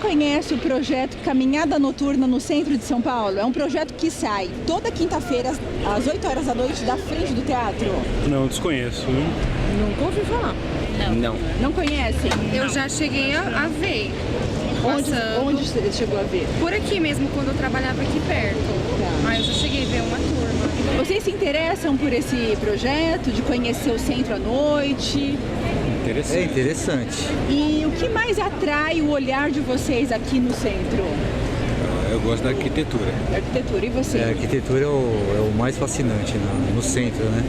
conhece o projeto Caminhada Noturna no centro de São Paulo? É um projeto que sai toda quinta-feira às 8 horas da noite da frente do teatro. Não, desconheço. Nunca ouvi falar. Não. Não conhecem? Eu já cheguei a ver. Onde você chegou a ver? Por aqui mesmo, quando eu trabalhava aqui perto. Tá. Aí eu já cheguei a ver uma turma. Vocês se interessam por esse projeto de conhecer o centro à noite? É interessante. E o que mais atrai o olhar de vocês aqui no centro? Eu gosto da arquitetura. Arquitetura, e você? A arquitetura é o mais fascinante no centro, né?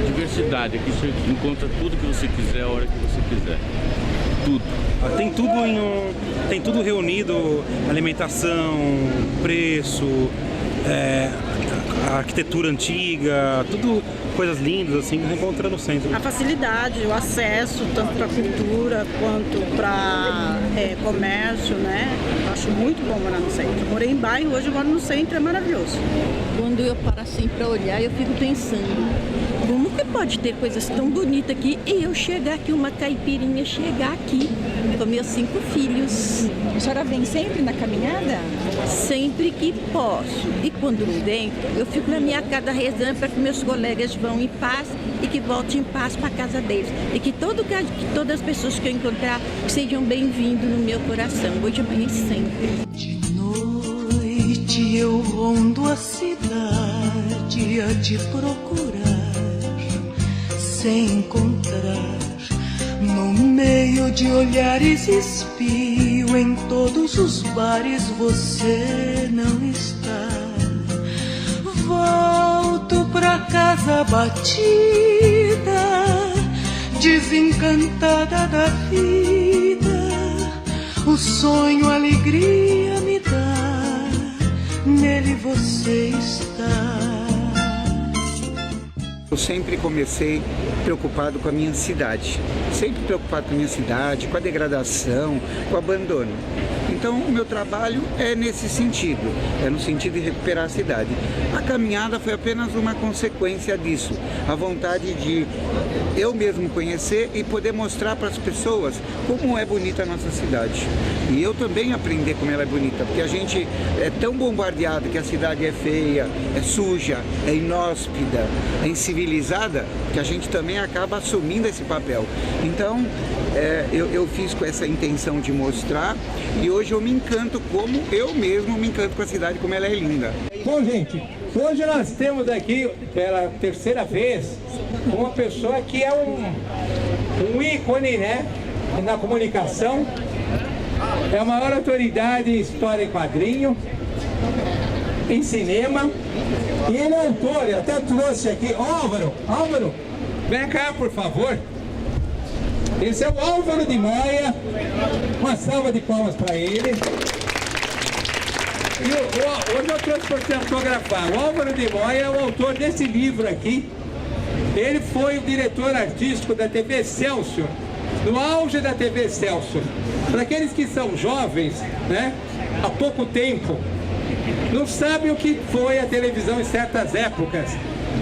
Diversidade, aqui você encontra tudo que você quiser, a hora que você quiser. Tudo. Tem tudo reunido, alimentação, preço, a arquitetura antiga, tudo coisas lindas assim que você encontra no centro. A facilidade, o acesso, tanto para cultura quanto para comércio, né? Eu acho muito bom morar no centro. Eu morei em bairro, hoje eu moro no centro, é maravilhoso. Quando eu paro assim para olhar, eu fico pensando, como que pode ter coisas tão bonitas aqui e eu chegar aqui, uma caipirinha, chegar aqui com meus 5 filhos? A senhora vem sempre na caminhada? Sempre que posso. E quando não vem, eu fico na minha casa rezando para que meus colegas vão em paz e que voltem em paz para a casa deles. E que todas as pessoas que eu encontrar sejam bem-vindos no meu coração, hoje, amanhã e sempre. De noite eu rondo a cidade a te procurar, sem encontrar. No meio de olhares espio, em todos os bares você não está. Volto pra casa batida, desencantada da vida. O sonho, a alegria me dá, nele você está. Eu sempre comecei preocupado com a minha cidade, sempre preocupado com a minha cidade, com a degradação, com o abandono. Então o meu trabalho é nesse sentido, é no sentido de recuperar a cidade. A caminhada foi apenas uma consequência disso, a vontade de eu mesmo conhecer e poder mostrar para as pessoas como é bonita a nossa cidade. E eu também aprender como ela é bonita, porque a gente é tão bombardeado que a cidade é feia, é suja, é inóspita, é incivilizada, que a gente também acaba assumindo esse papel. Então, eu fiz com essa intenção de mostrar e hoje eu me encanto como eu mesmo me encanto com a cidade, como ela é linda. Bom, gente, hoje nós temos aqui, pela terceira vez, uma pessoa que é um ícone, né, na comunicação, é a maior autoridade em história e quadrinho, em cinema, e ele é autor, eu até trouxe aqui, Álvaro, vem cá, por favor. Esse é o Álvaro de Maia, uma salva de palmas para ele. E hoje eu trouxe para você autografar. O Álvaro de Maia é o autor desse livro aqui. Ele foi o diretor artístico da TV Excelsior, no auge da TV Excelsior. Para aqueles que são jovens, né, há pouco tempo, não sabem o que foi a televisão em certas épocas.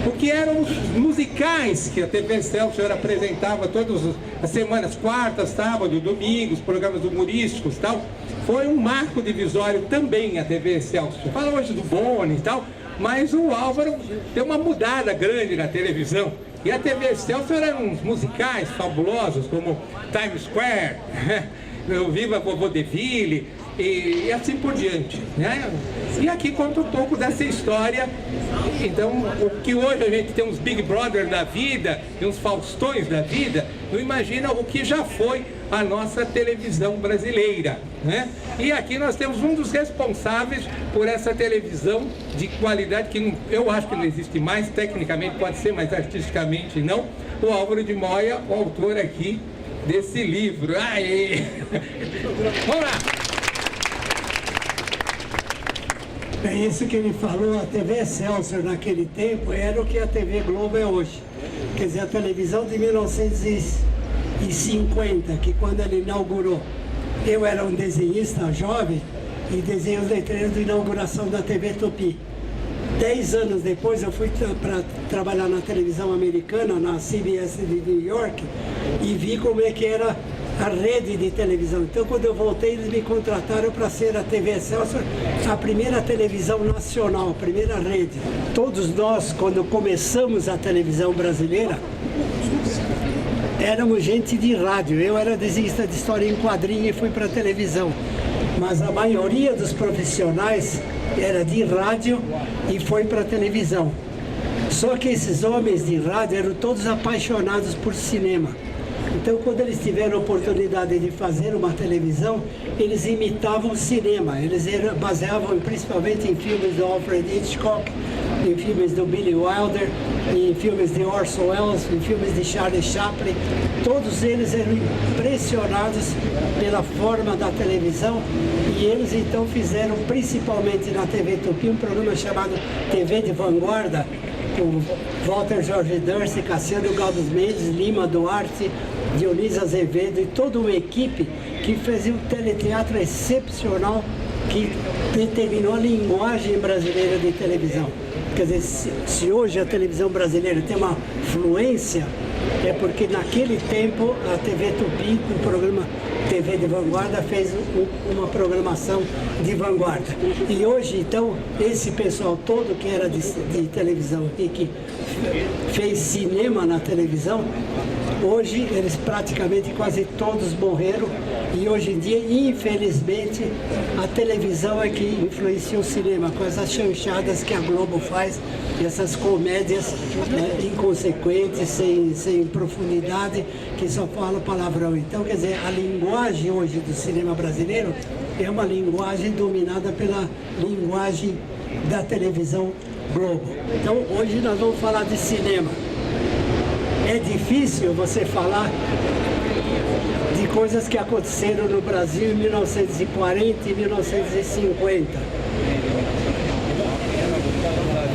O que eram os musicais que a TV Excelsior apresentava todas as semanas, quartas, sábados, domingos, programas humorísticos e tal. Foi um marco divisório também a TV Excelsior. Fala hoje do Boni e tal, mas o Álvaro deu uma mudada grande na televisão. E a TV Excelsior eram uns musicais fabulosos, como Times Square, o Viva Vovô Deville e assim por diante, né? E aqui conta um pouco dessa história. Então, o que hoje a gente tem uns Big Brother da vida e uns Faustões da vida, não imagina o que já foi a nossa televisão brasileira, né? E aqui nós temos um dos responsáveis por essa televisão de qualidade que eu acho que não existe mais, tecnicamente pode ser, mas artisticamente não. O Álvaro de Maia, o autor aqui desse livro. Aê! Vamos lá! É isso que ele falou, a TV Excelsior naquele tempo era o que a TV Globo é hoje. Quer dizer, a televisão de 1950, que quando ele inaugurou, eu era um desenhista jovem e desenhei os letreiros de inauguração da TV Tupi. 10 anos depois eu fui para trabalhar na televisão americana, na CBS de New York, e vi como é que era a rede de televisão. Então, quando eu voltei, eles me contrataram para ser a TV Excelsior, a primeira televisão nacional, a primeira rede. Todos nós, quando começamos a televisão brasileira, éramos gente de rádio. Eu era desenhista de história em quadrinho e fui para a televisão. Mas a maioria dos profissionais era de rádio e foi para a televisão. Só que esses homens de rádio eram todos apaixonados por cinema. Então, quando eles tiveram a oportunidade de fazer uma televisão, eles imitavam o cinema. Eles baseavam principalmente em filmes do Alfred Hitchcock, em filmes do Billy Wilder, em filmes de Orson Welles, em filmes de Charlie Chaplin. Todos eles eram impressionados pela forma da televisão e eles então fizeram, principalmente na TV Tupi, um programa chamado TV de Vanguarda, com Walter Jorge Durst, Cassiano Gaudes Mendes, Lima Duarte, Dionísio Azevedo e toda uma equipe que fazia um teleteatro excepcional que determinou a linguagem brasileira de televisão. Quer dizer, se hoje a televisão brasileira tem uma fluência, é porque naquele tempo a TV Tupi, com o programa TV de Vanguarda, fez uma programação de vanguarda. E hoje, então, esse pessoal todo que era de televisão e que fez cinema na televisão, hoje eles praticamente quase todos morreram e hoje em dia, infelizmente, a televisão é que influencia o cinema, com essas chanchadas que a Globo faz, essas comédias inconsequentes, sem profundidade, que só falam palavrão. Então, quer dizer, a linguagem hoje do cinema brasileiro é uma linguagem dominada pela linguagem da televisão Globo. Então, hoje nós vamos falar de cinema. É difícil você falar de coisas que aconteceram no Brasil em 1940 e 1950.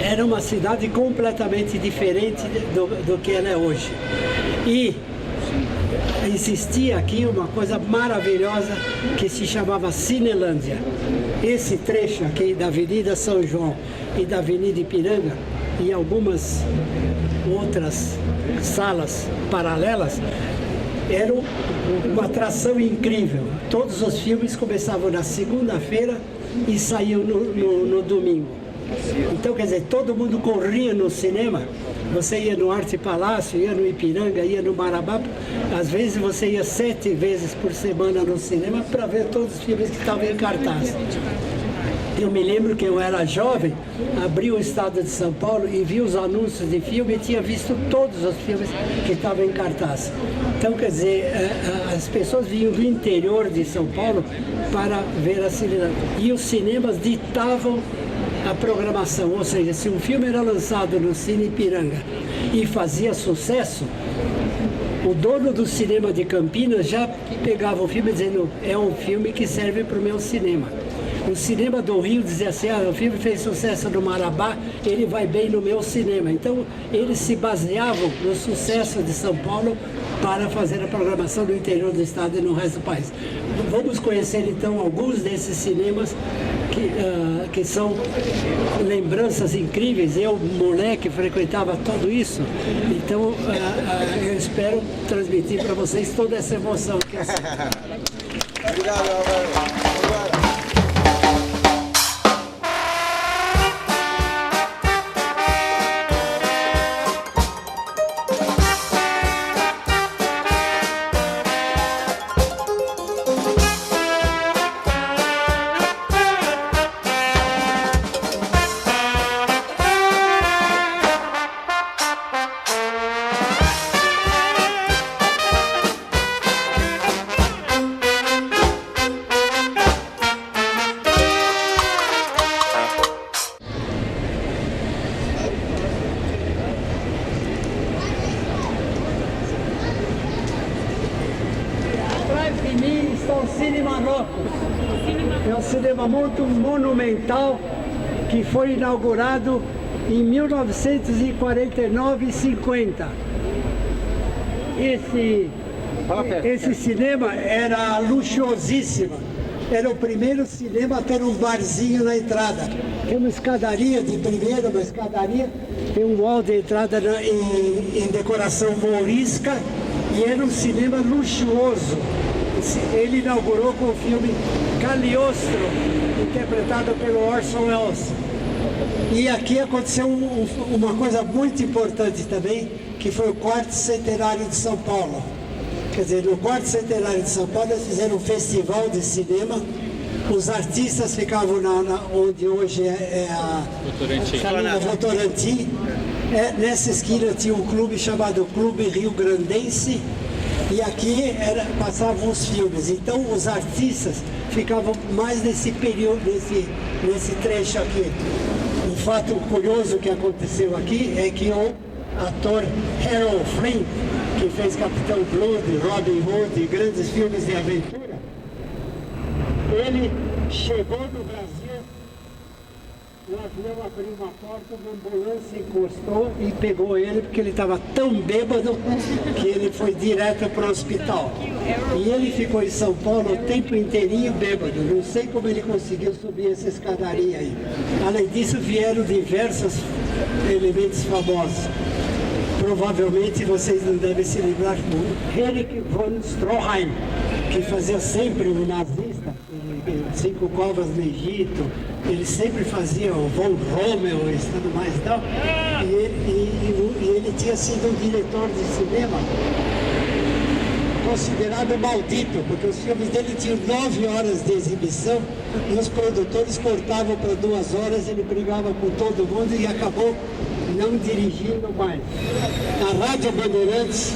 Era uma cidade completamente diferente do que ela é hoje. E existia aqui uma coisa maravilhosa que se chamava Cinelândia. Esse trecho aqui da Avenida São João e da Avenida Ipiranga e algumas outras salas paralelas eram uma atração incrível. Todos os filmes começavam na segunda-feira e saíam no domingo. Então, quer dizer, todo mundo corria no cinema. Você ia no Arte Palácio, ia no Ipiranga, ia no Marabá. Às vezes você ia 7 vezes por semana no cinema para ver todos os filmes que estavam em cartaz. Eu me lembro que eu era jovem, abri o estado de São Paulo e vi os anúncios de filme e tinha visto todos os filmes que estavam em cartaz. Então, quer dizer, as pessoas vinham do interior de São Paulo para ver a cinema. E os cinemas ditavam a programação, ou seja, se um filme era lançado no Cine Ipiranga e fazia sucesso, o dono do cinema de Campinas já pegava o filme dizendo, é um filme que serve para o meu cinema. O cinema do Rio dizia assim, o filme fez sucesso no Marabá, ele vai bem no meu cinema. Então, eles se baseavam no sucesso de São Paulo para fazer a programação no interior do estado e no resto do país. Vamos conhecer, então, alguns desses cinemas que são lembranças incríveis. Eu, moleque, frequentava tudo isso. Então, eu espero transmitir para vocês toda essa emoção. Obrigado, Álvaro. É um cinema muito monumental que foi inaugurado em 1949 e 50. Esse cinema era luxuosíssimo. Era o primeiro cinema a ter um barzinho na entrada. Tem uma escadaria de primeira, uma escadaria, tem um hall de entrada em decoração mourisca E era um cinema luxuoso. Ele inaugurou com o filme Cagliostro, interpretado pelo Orson Welles. E aqui aconteceu uma coisa muito importante também, que foi o 4º centenário de São Paulo. Quer dizer, no 4º centenário de São Paulo, eles fizeram um festival de cinema. Os artistas ficavam onde hoje é a Votorantim. Nessa esquina tinha um clube chamado Clube Rio Grandense. E aqui passavam os filmes. Então os artistas ficavam mais nesse período, nesse trecho aqui. Um fato curioso que aconteceu aqui é que o ator Harold Flynn, que fez Capitão Blood, Robin Hood e grandes filmes de aventura, ele chegou no Brasil, o avião abriu uma porta, uma ambulância encostou e pegou ele porque ele estava tão bêbado que ele foi direto para o hospital. E ele ficou em São Paulo o tempo inteirinho bêbado. Não sei como ele conseguiu subir essa escadaria aí. Além disso, vieram diversos elementos famosos. Provavelmente vocês não devem se lembrar do Erich von Stroheim, que fazia sempre o nazista, 5 Covas no Egito. Ele sempre fazia o Von Rommel e tudo mais e tal. E ele tinha sido um diretor de cinema considerado maldito, porque os filmes dele tinham 9 horas de exibição e os produtores cortavam para 2 horas, ele brigava com todo mundo e acabou não dirigindo mais. A Rádio Bandeirantes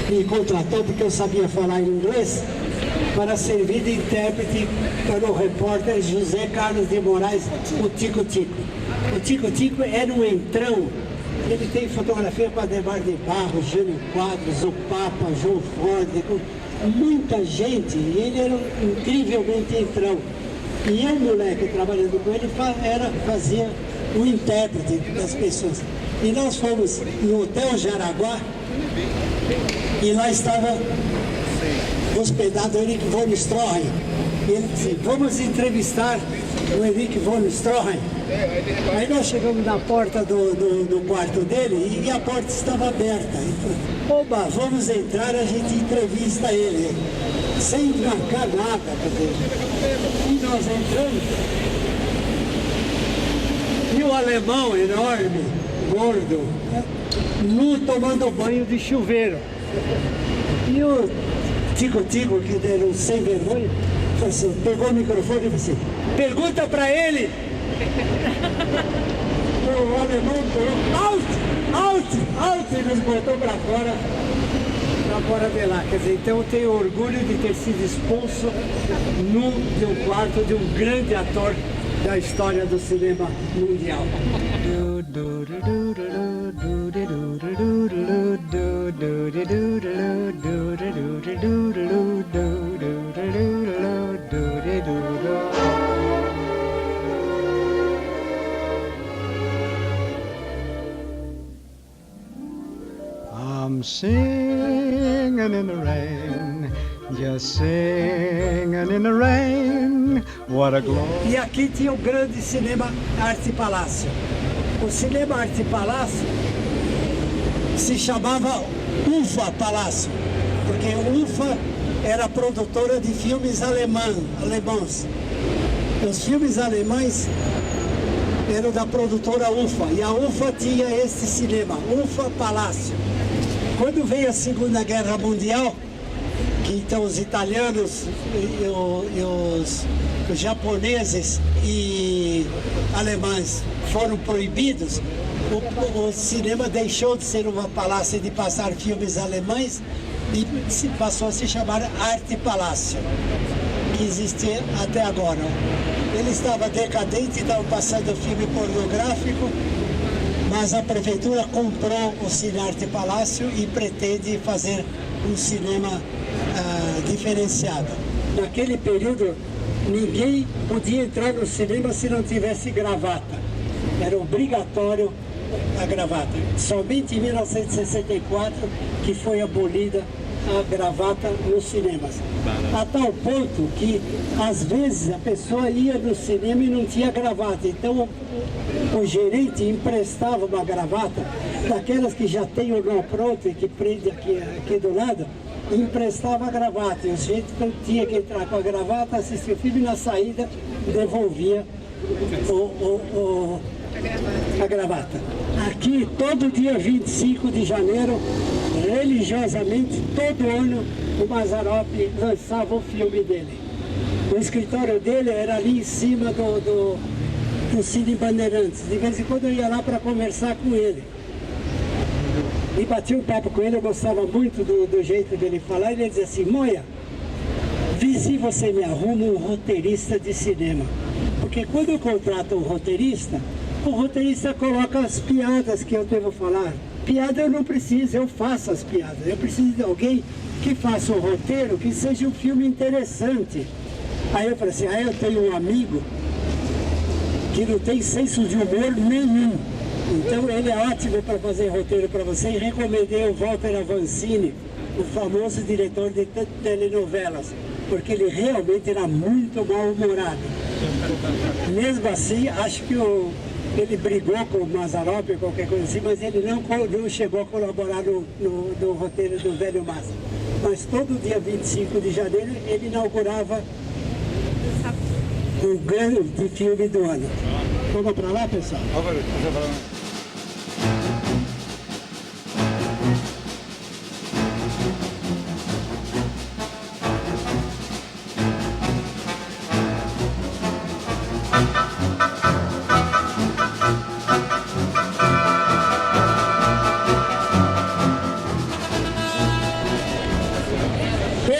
me contratou porque eu sabia falar inglês para servir de intérprete para o repórter José Carlos de Moraes, o Tico Tico. O Tico Tico era um entrão. Ele tem fotografia com Ademar de Barros, Jânio Quadros, o Papa, João Ford, com muita gente. E ele era incrivelmente entrão. E eu, moleque, trabalhando com ele, fazia o intérprete das pessoas. E nós fomos no Hotel Jaraguá e lá estava hospedado o Erich von Stroheim. E ele disse, vamos entrevistar o Erich von Stroheim. Aí nós chegamos na porta do quarto dele e a porta estava aberta. Então, oba, vamos entrar, a gente entrevista ele. Sem marcar nada, quer dizer. E nós entramos. E o alemão enorme, gordo, nu tomando banho de chuveiro. E o Tico-Tico, que era um sem vergonha, assim, pegou o microfone e disse assim, pergunta pra ele! O alemão falou, out! E nos botou pra fora de lá. Quer dizer, então eu tenho orgulho de ter sido expulso de um quarto de um grande ator da história do cinema mundial. I'm singing in the rain, just singing in the rain, what a glory. E aqui tinha o grande cinema Arte Palácio. O cinema Arte Palácio se chamava UFA Palácio, porque UFA era produtora de filmes alemães. Os filmes alemães eram da produtora UFA, e a UFA tinha esse cinema, UFA Palácio. Quando veio a Segunda Guerra Mundial, que então os italianos e os japoneses e alemães foram proibidos, o cinema deixou de ser uma palácio de passar filmes alemães e passou a se chamar Arte Palácio, que existe até agora. Ele estava decadente, estava passando filme pornográfico, mas a prefeitura comprou o Cine Arte Palácio e pretende fazer um cinema diferenciado. Naquele período, ninguém podia entrar no cinema se não tivesse gravata. Era obrigatório a gravata. Somente em 1964 que foi abolida a gravata nos cinemas. A tal ponto que, às vezes, a pessoa ia no cinema e não tinha gravata. Então, o gerente emprestava uma gravata, daquelas que já tem o nó pronto e que prende aqui do lado, e emprestava a gravata. E o sujeito tinha que entrar com a gravata, assistir o filme e na saída devolvia a gravata. Aqui, todo dia 25 de janeiro, religiosamente, todo ano, o Mazzaropi lançava o filme dele. O escritório dele era ali em cima do Cine Bandeirantes. De vez em quando eu ia lá para conversar com ele. E bati um papo com ele, eu gostava muito do jeito dele falar. Ele dizia assim: Moia, vê se você me arruma um roteirista de cinema. Porque quando eu contrato um roteirista, o roteirista coloca as piadas que eu devo falar. Piada eu não preciso, eu faço as piadas. Eu preciso de alguém que faça um roteiro, que seja um filme interessante. Aí eu falei assim: eu tenho um amigo que não tem senso de humor nenhum. Então ele é ótimo para fazer roteiro para você. E recomendei o Walter Avancini, o famoso diretor de telenovelas, porque ele realmente era muito mal-humorado. Mesmo assim, acho que ele brigou com o Mazzaropi, qualquer coisa assim, mas ele não chegou a colaborar no roteiro do Velho Massa. Mas todo dia 25 de janeiro ele inaugurava o grande filme do ano. Vamos para lá, pessoal?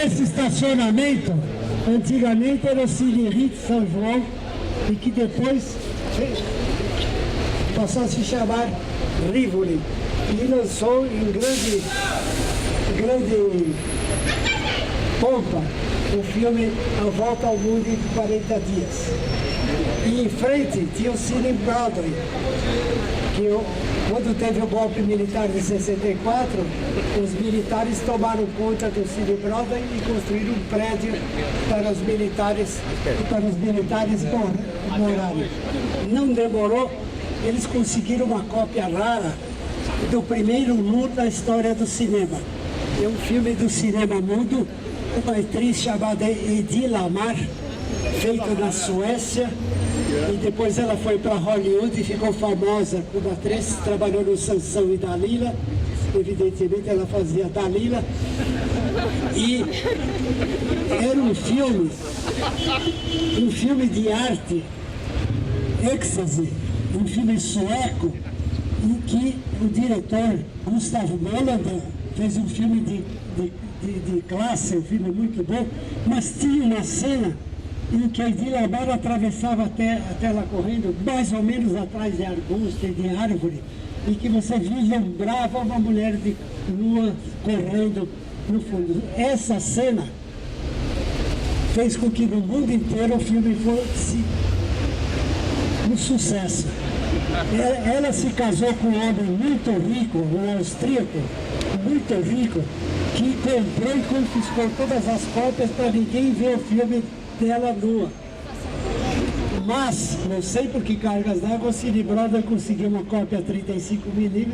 Esse estacionamento, antigamente era o Cine Rio São João, e que depois passou a se chamar Rivoli, e lançou em grande pompa o filme A Volta ao Mundo em 40 Dias. E em frente tinha o Cine Broadway, que quando teve o golpe militar de 64, os militares tomaram conta do Cine Broadway e construíram um prédio para os militares morarem. Não demorou, eles conseguiram uma cópia rara do primeiro mudo da história do cinema. É um filme do cinema mudo, uma atriz chamada Hedi Lamarr, feito na Suécia, e depois ela foi para Hollywood e ficou famosa como atriz, trabalhou no Sansão e Dalila, evidentemente ela fazia Dalila, e era um filme de arte, êxtase, um filme sueco, em que o diretor Gustavo Molander fez um filme de classe, um filme muito bom, mas tinha uma cena em que a Hedi Lamarr atravessava a tela correndo mais ou menos atrás de arbusto e de árvore, e que você vislumbrava uma mulher nua correndo no fundo. Essa cena fez com que no mundo inteiro o filme fosse um sucesso. Ela se casou com um homem muito rico, um austríaco, muito rico, que comprou e confiscou todas as cópias para ninguém ver o filme dela nua. Mas, não sei por que cargas d'água, o Cine Broadway conseguiu uma cópia 35mm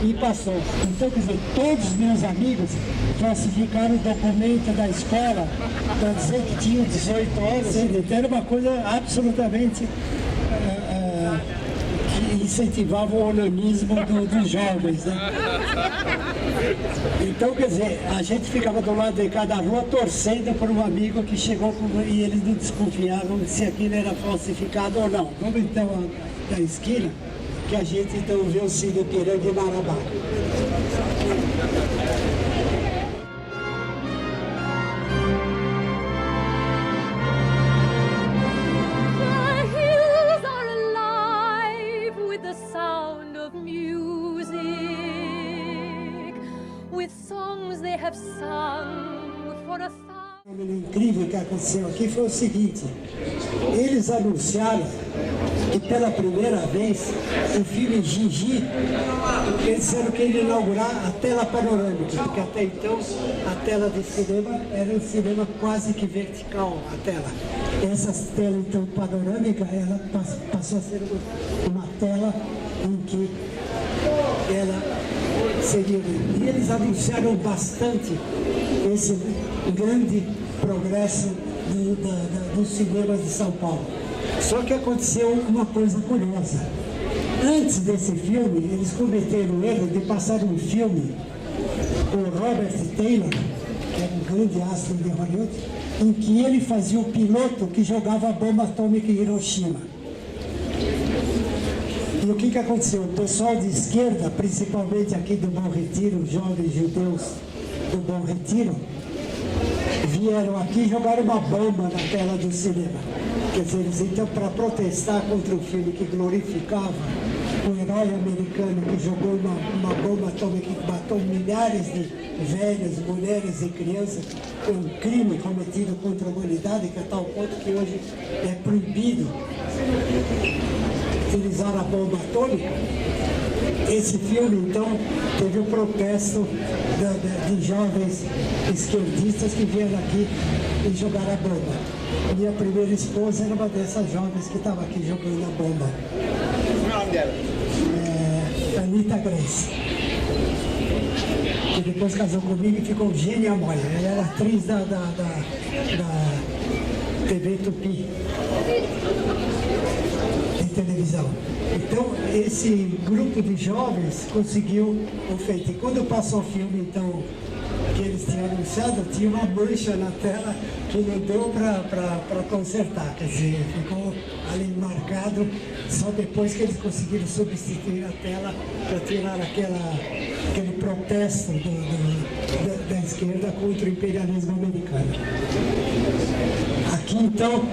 e passou. Então, quer dizer, todos os meus amigos falsificaram o documento da escola para dizer que tinham 18 anos. Então, era uma coisa absolutamente que incentivava o onanismo dos jovens, né? Então, quer dizer, a gente ficava do lado de cada rua torcendo por um amigo que chegou e eles não desconfiavam se aquilo era falsificado ou não. Vamos então da esquina, que a gente então vê o Cine Ipiranga e Marabá. O incrível que aconteceu aqui foi o seguinte: eles anunciaram que pela primeira vez o filme Gigi, eles disseram que ele ia inaugurar a tela panorâmica, porque até então a tela de cinema era um cinema quase que vertical, a tela. Essa tela então panorâmica, ela passou a ser uma tela em que ela seria... E eles anunciaram bastante esse grande progresso dos cinemas de São Paulo. Só que aconteceu uma coisa curiosa. Antes desse filme, eles cometeram o erro de passar um filme com Robert Taylor, que era um grande astro de Hollywood, em que ele fazia o piloto que jogava a bomba atômica em Hiroshima. E o que aconteceu? O pessoal de esquerda, principalmente aqui do Bom Retiro, os jovens judeus do Bom Retiro, vieram aqui e jogaram uma bomba na tela do cinema. Quer dizer, eles então, para protestar contra o filme que glorificava o herói americano que jogou uma bomba atômica que matou milhares de velhas, mulheres e crianças, foi um crime cometido contra a humanidade, que é tal ponto que hoje é proibido utilizar a bomba atômica. Esse filme, então, teve o protesto de jovens esquerdistas que vieram aqui e jogaram a bomba. Minha primeira esposa era uma dessas jovens que estava aqui jogando a bomba. Qual é o nome dela? Anita Grace. Que depois casou comigo e ficou Gênia Moia. Ela era atriz da TV Tupi, de televisão. Então, esse grupo de jovens conseguiu o feito. E quando passou o filme, então, que eles tinham anunciado, tinha uma mancha na tela que não deu para consertar. Quer dizer, ficou ali marcado só depois que eles conseguiram substituir a tela para tirar aquele protesto da esquerda contra o imperialismo americano. Aqui, então,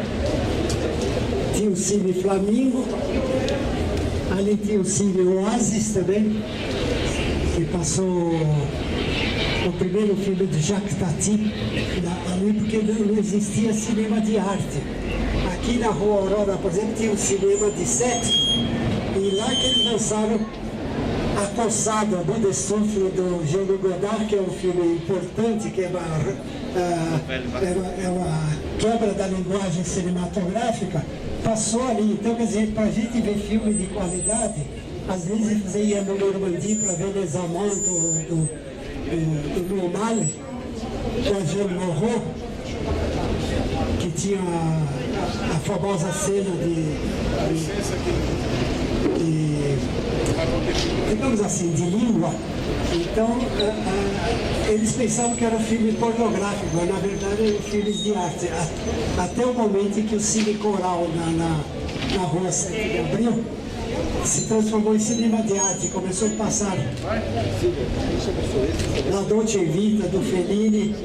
tinha o Cine Flamingo, ali tinha o Cine Oasis também, que passou o primeiro filme de Jacques Tati, ali porque não existia cinema de arte. Aqui na Rua Aurora, por exemplo, tinha um cinema de sexo, e lá que eles lançaram A Coçada, Bundesstufel, do Jean-Luc Godard, que é um filme importante, que é uma quebra da linguagem cinematográfica, passou ali. Então, quer dizer, para a gente ver filme de qualidade, às vezes você ia no Normandie para ver Les Amants do O'Malley, com a Jeanne Moreau, que tinha a famosa cena digamos assim, de língua. Então, eles pensavam que era um filme pornográfico, mas na verdade eram filmes de arte. Até o momento em que o Cine Coral na Rua 7 de Abril se transformou em cinema de arte, começou a passar La Dolce Vita, do Fellini,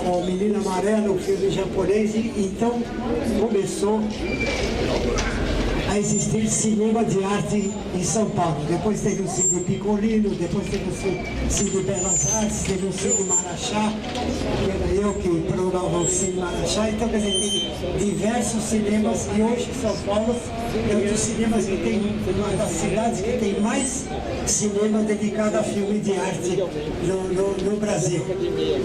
O Menino Amarelo, um filme japonês, e então começou a existir cinema de arte em São Paulo. Depois teve o Cine Piccolino, depois teve o Cine Belas Artes, teve o Cine Marachá, que era eu que programava o Cine Marachá. Então, quer dizer, tem diversos cinemas, e hoje São Paulo é um dos cinemas que tem, uma das cidades que tem mais cinema dedicado a filme de arte no Brasil.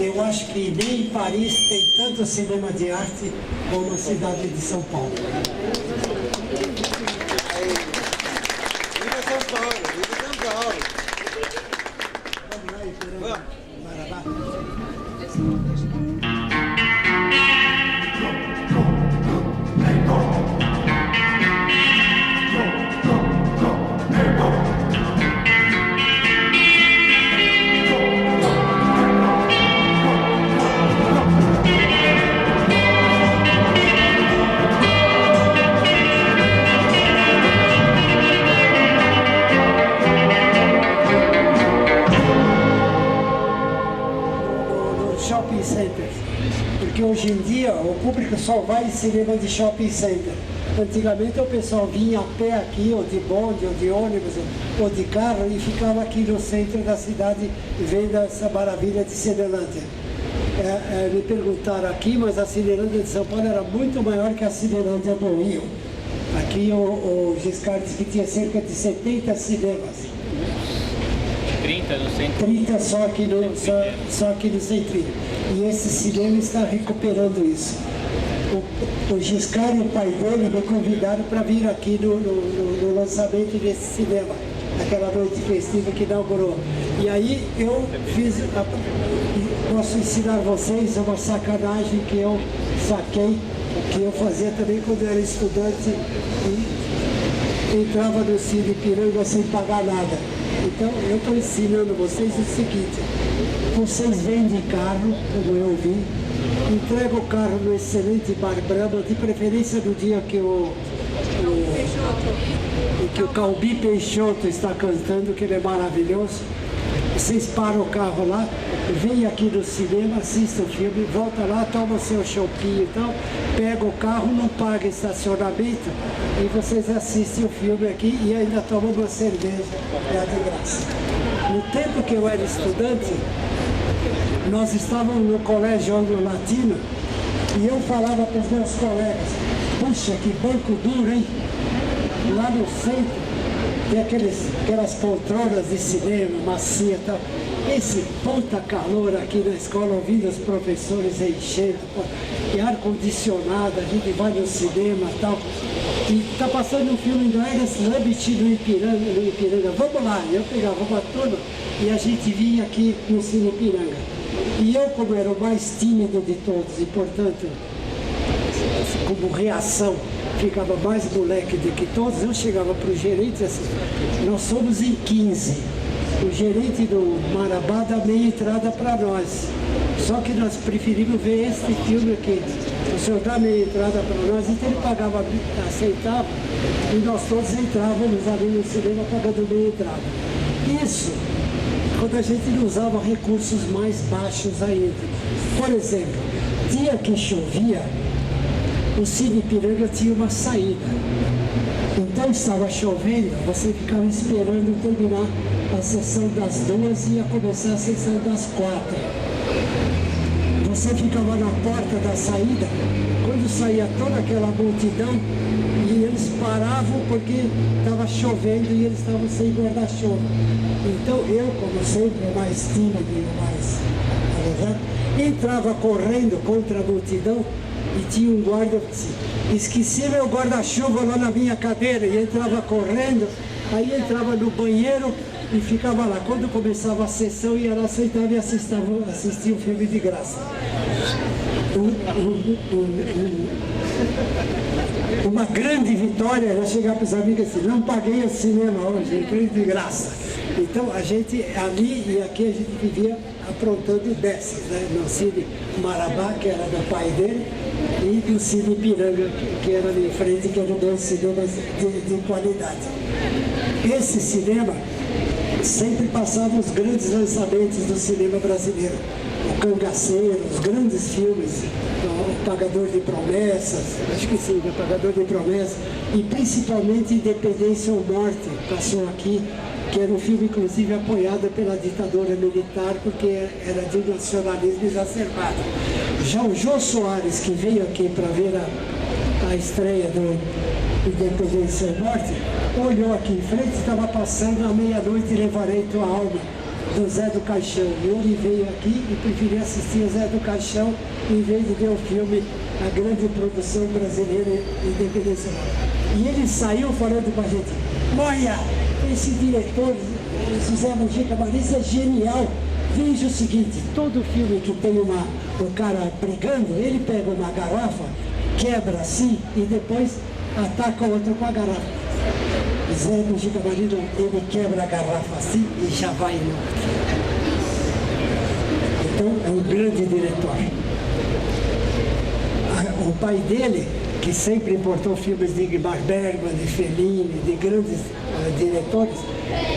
Eu acho que nem em Paris tem tanto cinema de arte como a cidade de São Paulo. Viva São Paulo! Viva São Paulo! Vamos lá, Ipiranga, Marabá. Shopping centers, porque hoje em dia o público só vai em cinema de shopping center. Antigamente o pessoal vinha a pé aqui, ou de bonde, ou de ônibus, ou de carro, e ficava aqui no centro da cidade vendo essa maravilha de Cinelândia. Me perguntaram aqui, mas a Cinelândia de São Paulo era muito maior que a Cinelândia do Rio. Aqui o Giscard disse que tinha cerca de 70 cinemas. 30 no centro. 30 só aqui no Centrinho. E esse cinema está recuperando isso. O Giscard e o pai dele me convidaram para vir aqui no lançamento desse cinema, aquela noite festiva que inaugurou. E aí eu posso ensinar vocês uma sacanagem que eu saquei, que eu fazia também quando eu era estudante e entrava no Cine Ipiranga sem pagar nada. Então eu estou ensinando vocês o seguinte: vocês vendem carro, como eu vi, entrega o carro no excelente Bar Brahma, de preferência no dia que o Calbi Peixoto está cantando, que ele é maravilhoso. Vocês param o carro lá, vem aqui no cinema, assista o filme, volta lá, toma o seu choppinho e tal, pega o carro, não paga estacionamento e vocês assistem o filme aqui e ainda tomam uma cerveja, é de graça. No tempo que eu era estudante, nós estávamos no colégio anglo-latino e eu falava para os meus colegas: puxa, que banco duro, hein? Lá no centro tem aquelas poltronas de cinema, macia e tal. Esse puta calor aqui na escola, ouvindo os professores enchendo, e ar-condicionado, a gente vai no cinema e tal. E tá passando um filme do Ernest Lubitsch no Ipiranga. Vamos lá, eu pegava uma turma e a gente vinha aqui no Cine Ipiranga. E eu, como era o mais tímido de todos, e portanto, como reação, ficava mais moleque do que todos, eu chegava para o gerente assim: nós somos em 15. O gerente do Marabá dá meia entrada para nós. Só que nós preferimos ver este filme aqui. O senhor dá meia entrada para nós, então ele pagava, aceitava, e nós todos entrávamos ali no cinema pagando meia entrada. Isso quando a gente não usava recursos mais baixos ainda. Por exemplo, dia que chovia, o Cine Ipiranga tinha uma saída. Então estava chovendo, você ficava esperando terminar a sessão das 2 e ia começar a sessão das 4. Você ficava na porta da saída, quando saía toda aquela multidão, e eles paravam porque estava chovendo e eles estavam sem guarda-chuva. Então eu, como sempre, o mais tímido e o mais arrojado, entrava correndo contra a multidão e tinha um guarda assim: esqueci meu guarda-chuva lá na minha cadeira, e entrava correndo, aí entrava no banheiro e ficava lá. Quando começava a sessão, ia lá, sentava e assistia o filme de graça. Uma grande vitória era chegar para os amigos assim: não paguei o cinema hoje, entrei de graça. Então a gente, ali e aqui, a gente vivia aprontando dessas, né? No Cine Marabá, que era do pai dele, e no Cine Ipiranga, que era ali em frente, que eram dois cinemas de qualidade. Esse cinema sempre passava os grandes lançamentos do cinema brasileiro. O Cangaceiro, os grandes filmes, o Pagador de Promessas, acho que sim, o Pagador de Promessas, e principalmente Independência ou Morte, passou aqui, que era um filme inclusive apoiado pela ditadura militar, porque era de nacionalismo exacerbado. Já o Jô Soares, que veio aqui para ver a estreia do Independência ou Morte, olhou aqui em frente, estava passando à meia-noite Levarei Tua Alma, do Zé do Caixão. E ele veio aqui e preferia assistir o Zé do Caixão em vez de ver o filme, a grande produção brasileira Independência. E ele saiu falando com a gente: olha, esse diretor, José Mujica Marins, é genial. Veja o seguinte: todo filme que tem o cara brigando, ele pega uma garrafa, quebra assim e depois ataca o outro com a garrafa. Zé Mujica Marins, ele quebra a garrafa assim e já vai no outro. Então é um grande diretor. O pai dele, que sempre importou filmes de Ingmar Bergman, de Fellini, de grandes diretores,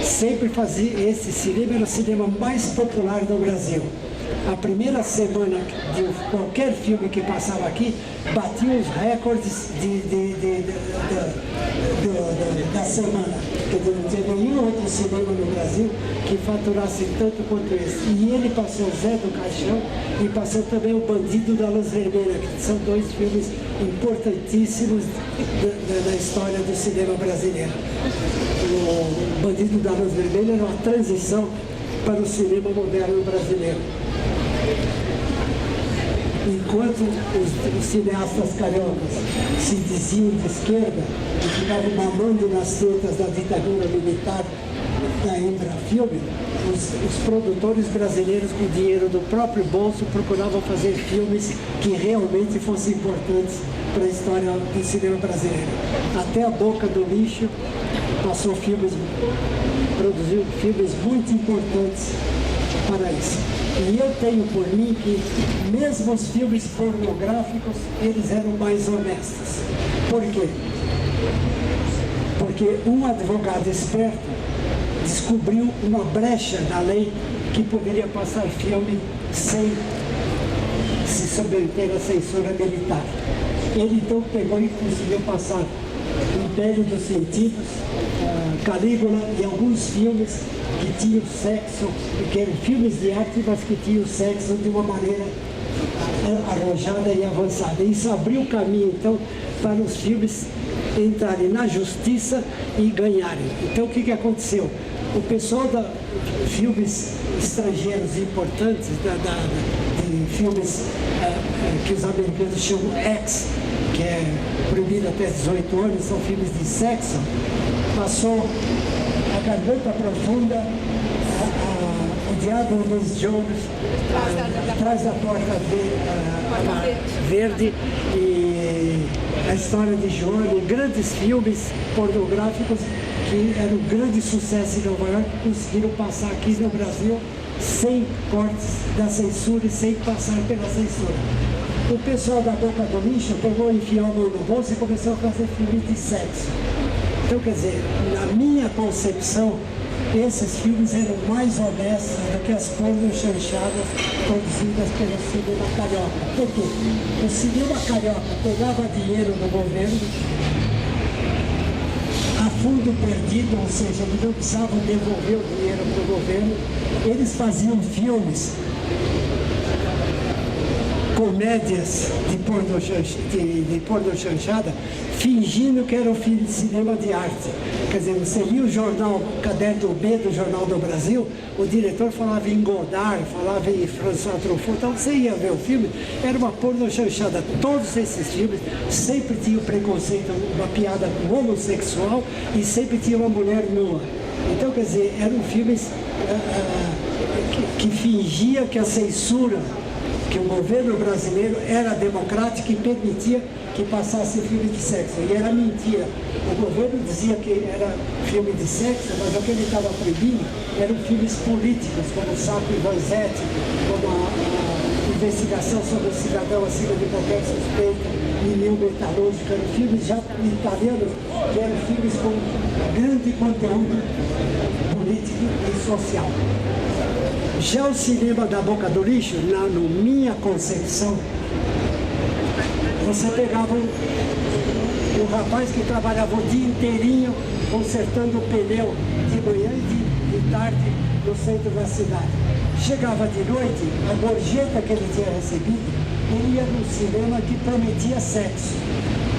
sempre fazia esse cinema, era o cinema mais popular do Brasil. A primeira semana de qualquer filme que passava aqui batia os recordes da semana. Quer dizer, não tinha nenhum outro cinema no Brasil que faturasse tanto quanto esse. E ele passou Zé do Caixão e passou também o Bandido da Luz Vermelha, que são dois filmes importantíssimos da história do cinema brasileiro. O Bandido da Luz Vermelha era uma transição para o cinema moderno brasileiro. Enquanto os cineastas cariocas se diziam de esquerda e ficavam mamando nas tetas da ditadura militar da Embrafilme, os produtores brasileiros, com dinheiro do próprio bolso, procuravam fazer filmes que realmente fossem importantes para a história do cinema brasileiro. Até A Boca do Lixo passou filmes, produziu filmes muito importantes para isso. E eu tenho por mim que mesmo os filmes pornográficos, eles eram mais honestos. Por quê? Porque um advogado esperto descobriu uma brecha na lei que poderia passar filme sem se submeter à censura militar. Ele então pegou e conseguiu passar Império dos Sentidos, Calígula e alguns filmes que tinham sexo, que eram filmes de arte, mas que tinham sexo de uma maneira arrojada e avançada. Isso abriu o caminho, então, para os filmes entrarem na justiça e ganharem. Então, o que aconteceu? O pessoal de filmes estrangeiros importantes, de filmes que os americanos chamam X, que é proibido até 18 anos, são filmes de sexo, passou A Garganta Profunda, O Diabo Luiz Jones, Atrás da Porta Verde e A História de Johnny, grandes filmes pornográficos que eram um grande sucesso em Nova York, conseguiram passar aqui no Brasil sem cortes da censura e sem passar pela censura. O pessoal da Boca do Lixo pegou, enfiou a mão no bolso e começou a fazer filmes de sexo. Então, quer dizer, na minha concepção, esses filmes eram mais honestos do que as pornos chanchadas produzidas pelo cinema carioca. Por quê? O cinema carioca pegava dinheiro do governo a fundo perdido, ou seja, eles não precisavam devolver o dinheiro para o governo. Eles faziam filmes, comédias de porno chanchada, fingindo que era um filme de cinema de arte. Quer dizer, você lia o jornal Caderno B do Jornal do Brasil, o diretor falava em Godard, falava em François Truffaut, então você ia ver o filme, era uma porno chanchada. Todos esses filmes sempre tinham preconceito, uma piada homossexual e sempre tinha uma mulher nua. Então, quer dizer, eram filmes que fingia que a censura, que o governo brasileiro era democrático e permitia que passasse filme de sexo. E era mentira. O governo dizia que era filme de sexo, mas o que ele estava proibindo eram filmes políticos, como Sacco e Vanzetti, como a investigação sobre o cidadão acima de qualquer suspeita, Inil Metalúrgica, eram filmes já italianos, que eram filmes com grande conteúdo político e social. Já o cinema da Boca do Lixo, na minha concepção, você pegava um rapaz que trabalhava o dia inteirinho consertando o pneu de manhã e de tarde no centro da cidade. Chegava de noite, a gorjeta que ele tinha recebido, ele ia no cinema que prometia sexo.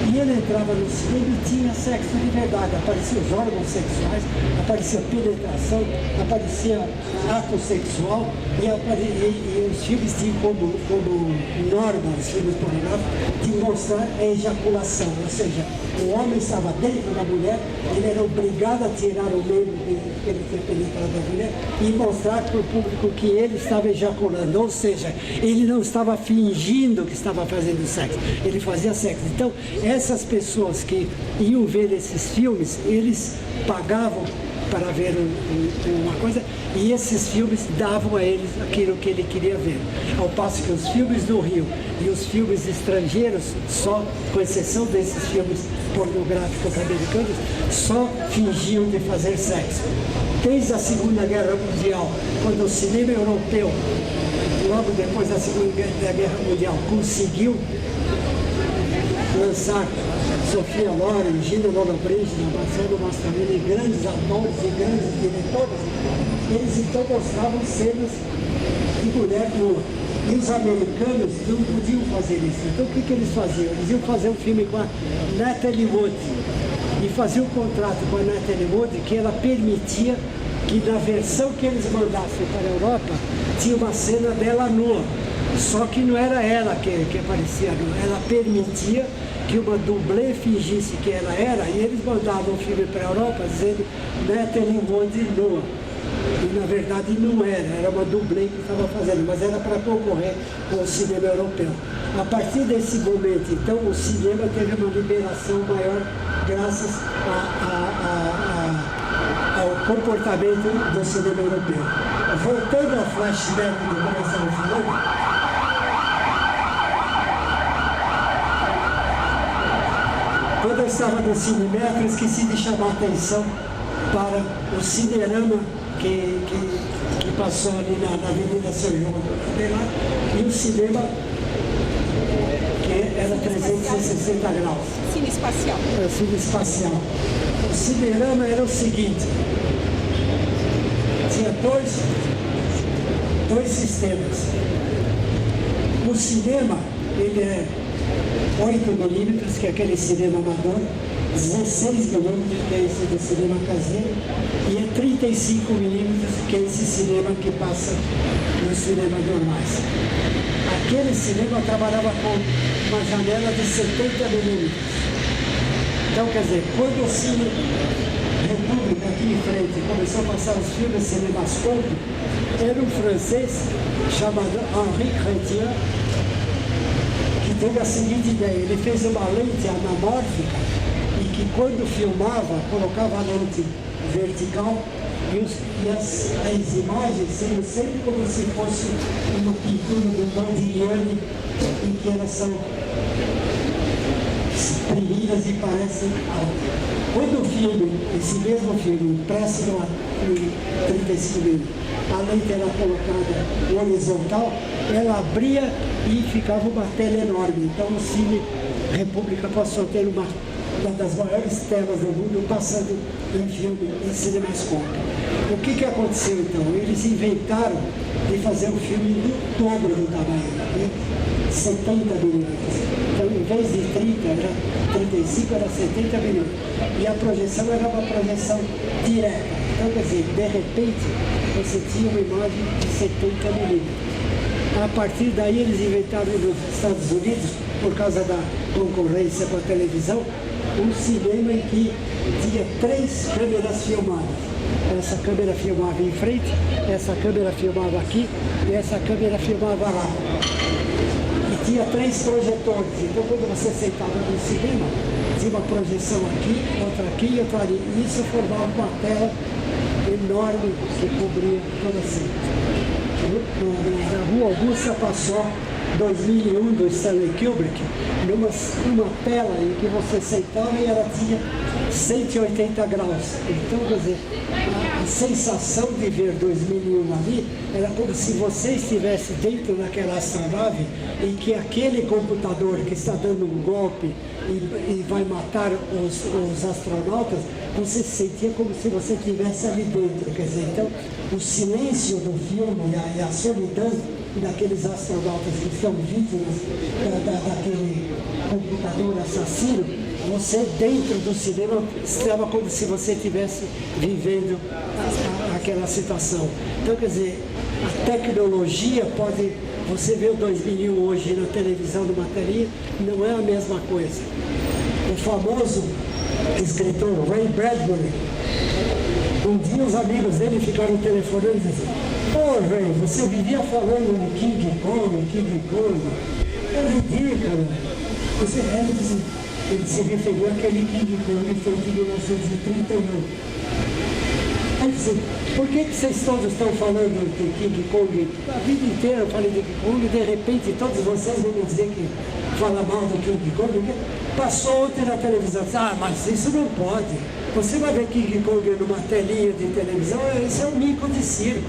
E ele entrava no cinema e tinha sexo de verdade. Apareciam os órgãos sexuais, aparecia penetração, aparecia ato sexual e os filmes tinham como norma, os filmes pornográficos, de mostrar a ejaculação. Ou seja, o homem estava dentro da mulher, ele era obrigado a tirar o membro que ele tinha penetrado da mulher e mostrar para o público que ele estava ejaculando. Ou seja, ele não estava fingindo que estava fazendo sexo, ele fazia sexo. Então, essas pessoas que iam ver esses filmes, eles pagavam para ver uma coisa e esses filmes davam a eles aquilo que ele queria ver. Ao passo que os filmes do Rio e os filmes estrangeiros, só com exceção desses filmes pornográficos americanos, só fingiam de fazer sexo. Desde a Segunda Guerra Mundial, quando o cinema europeu logo depois da Segunda Guerra Mundial, conseguiu lançar Sofia Loren, Gina Lollobrigida, Marcelo Mastroianni, grandes atores e grandes diretores, eles então mostravam cenas de mulher nua. E os americanos não podiam fazer isso. Então o que eles faziam? Eles iam fazer um filme com a Natalie Wood e faziam um contrato com a Natalie Wood que ela permitia que na versão que eles mandassem para a Europa tinha uma cena dela nua. Só que não era ela que aparecia nua, ela permitia que uma dublê fingisse que ela era, e eles mandavam o filme para a Europa dizendo Natalie Wood nua. E na verdade não era uma dublê que estava fazendo, mas era para concorrer com o cinema europeu. A partir desse momento, então, o cinema teve uma liberação maior graças ao comportamento do cinema europeu. Voltando ao flashback do Coração Falando, quando eu estava no Cinemetro, eu esqueci de chamar a atenção para o cinerama que passou ali na Avenida São João e o cinema que era 360 graus. Cine espacial. É, cine espacial. O cinerama era o seguinte, tinha dois sistemas. O cinema, ele é 8 milímetros, que é aquele cinema amador, 16 milímetros, que é esse do cinema caseiro, e é 35 milímetros, que é esse cinema que passa nos cinemas normais. Aquele cinema trabalhava com uma janela de 70 milímetros. Então, quer dizer, quando o Cine República, aqui em frente, começou a passar os filmes Cinemascope, era um francês chamado Henri Chrétien, que teve a seguinte ideia: ele fez uma lente anamórfica e que quando filmava, colocava a lente vertical e as imagens seriam sempre como se fosse uma pintura do Modigliani, em que elas são exprimidas e parecem altas. Quando o filme, esse mesmo filme, impresso em 35 milímetros, a lente era colocada horizontal, ela abria e ficava uma tela enorme. Então o Cine República passou a ter uma das maiores telas do mundo, passando em filme em cinemascope. O que aconteceu então? Eles inventaram de fazer um filme do dobro do tamanho, né? 70 milímetros. Então, em vez de 30, era 35, era 70 milímetros. E a projeção era uma projeção direta. Então, quer dizer, de repente, você tinha uma imagem de 70 milímetros. A partir daí, eles inventaram nos Estados Unidos, por causa da concorrência com a televisão, um cinema em que tinha 3 câmeras filmadas. Essa câmera filmava em frente, essa câmera filmava aqui e essa câmera filmava lá. E tinha 3 projetores. Então, quando você sentava no cinema, tinha uma projeção aqui, outra aqui e outra ali. E isso formava uma tela enorme que cobria toda a cena. Na Rua Augusta passou 2001 do Stanley Kubrick, numa tela em que você sentava e ela tinha 180 graus. Então, quer dizer, a sensação de ver 2001 ali era como se você estivesse dentro daquela astronave em que aquele computador que está dando um golpe e vai matar os astronautas, você se sentia como se você estivesse ali dentro. Quer dizer, então, o silêncio do filme e a solidão daqueles astronautas que estão vítimas daquele computador assassino, você dentro do cinema estava como se você estivesse vivendo aquela situação. Então, quer dizer, a tecnologia pode... Você vê o 2001 hoje na televisão, numa telinha, não é a mesma coisa. O famoso escritor Ray Bradbury, um dia os amigos dele ficaram telefonando e diziam: "Ô Ray, você vivia falando de King Kong, é ridículo." Ele se referiu àquele King Kong feito em 1931. Aí disse: "Por que vocês todos estão falando de King Kong? A vida inteira eu falei de King Kong e de repente todos vocês vão me dizer que fala mal do King Kong?" Passou ontem na televisão, mas isso não pode. Você vai ver King Kong numa telinha de televisão, isso é um mico de circo.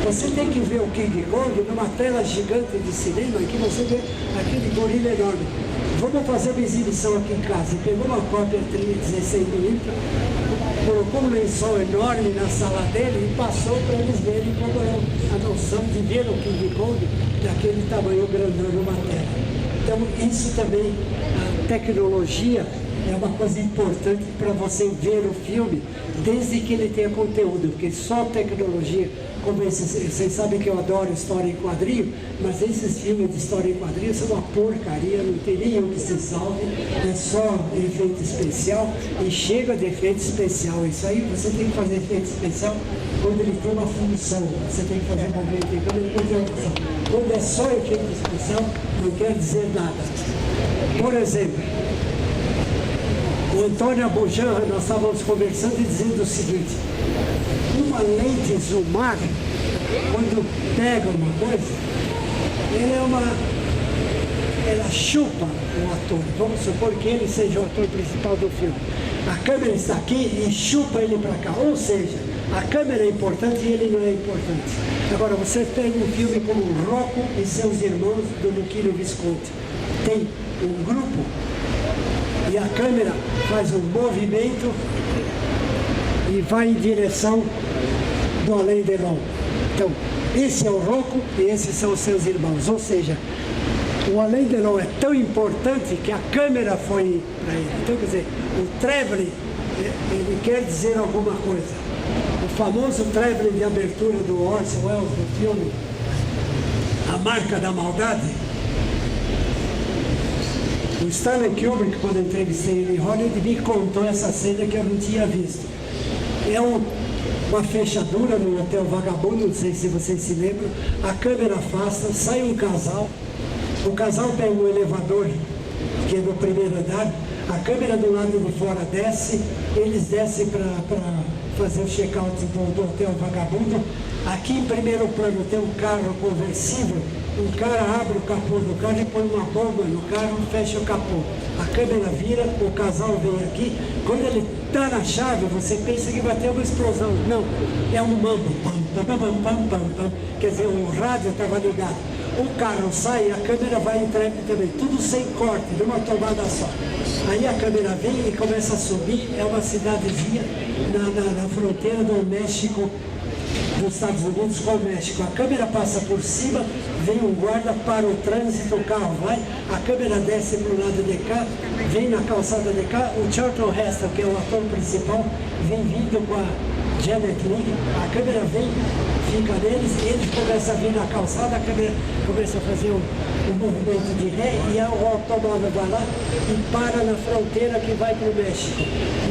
Você tem que ver o King Kong numa tela gigante de cinema, que você vê aquele gorila enorme. Vamos fazer uma exibição aqui em casa. Pegou uma cópia 16mm, colocou um lençol enorme na sala dele e passou para eles verem como é a noção de ver o King Kong daquele tamanho grandão numa tela. Então isso também, a tecnologia é uma coisa importante para você ver o filme, desde que ele tenha conteúdo, porque só tecnologia, como esses, vocês sabem que eu adoro história em quadrinho, mas esses filmes de história em quadrinho são uma porcaria, não tem nenhum que se salve, é só efeito especial e chega de efeito especial. Isso aí você tem que fazer efeito especial quando ele tem uma função, você tem que fazer movimento quando ele tem uma função. Quando é só efeito especial, não quer dizer nada. Por exemplo, o Antônio Abujan, nós estávamos conversando e dizendo o seguinte: uma lente zoomar, quando pega uma coisa, ela chupa o ator. Vamos supor que ele seja o ator principal do filme. A câmera está aqui e chupa ele para cá. Ou seja, a câmera é importante e ele não é importante. Agora, você pega um filme como Rocco e seus irmãos, do Luquino Visconti. Tem um grupo e a câmera faz um movimento e vai em direção do Alain Delon. Então, esse é o Rocco e esses são os seus irmãos. Ou seja, o Alain Delon é tão importante que a câmera foi para ele. Então, quer dizer, o traveling, ele quer dizer alguma coisa. O famoso traveling de abertura do Orson Welles, do filme A Marca da Maldade. O Stanley Kubrick, quando eu entrevistei ele em Hollywood, me contou essa cena que eu não tinha visto. É uma fechadura no Hotel Vagabundo, não sei se vocês se lembram, a câmera afasta, sai um casal, o casal pega um elevador, que é no primeiro andar, a câmera do lado de fora desce, eles descem para fazer o check-out do Hotel Vagabundo. Aqui em primeiro plano tem um carro conversível, um cara abre o capô do carro e põe uma bomba no carro e fecha o capô. A câmera vira, o casal vem aqui, quando ele está na chave, você pensa que vai ter uma explosão. Não, é um mambo. Quer dizer, o rádio estava ligado. O carro sai, a câmera vai entrar também, tudo sem corte, de uma tomada só. Aí a câmera vem e começa a subir, é uma cidadezinha na fronteira do México, dos Estados Unidos com o México. A câmera passa por cima, vem um guarda, para o trânsito, o carro vai, a câmera desce para o lado de cá, vem na calçada de cá, o Charlton Heston, que é o ator principal, vem vindo com a Janet Leigh, a câmera vem, fica neles, eles começam a vir na calçada, a câmera começa a fazer um movimento de ré e o automóvel vai lá e para na fronteira que vai para o México.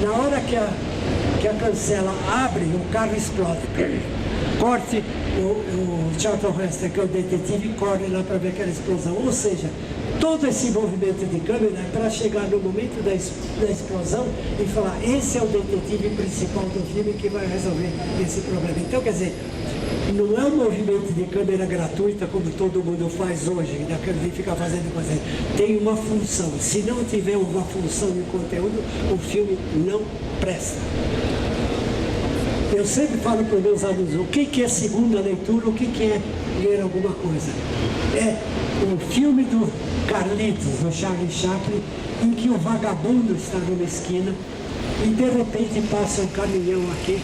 Na hora que a cancela abre, o carro explode. Corte, o Charlton Heston, que é o detetive, corre lá para ver aquela explosão. Ou seja, todo esse movimento de câmera é para chegar no momento da explosão e falar: esse é o detetive principal do filme que vai resolver esse problema. Então, quer dizer, não é um movimento de câmera gratuita como todo mundo faz hoje, de ficar fazendo coisa. Tem uma função. Se não tiver uma função e conteúdo, o filme não presta. Eu sempre falo para os meus alunos, o que é segunda leitura, o que é ler alguma coisa. É um filme do Carlitos, do Charlie Chaplin, em que o vagabundo está numa esquina e de repente passa um caminhão aqui.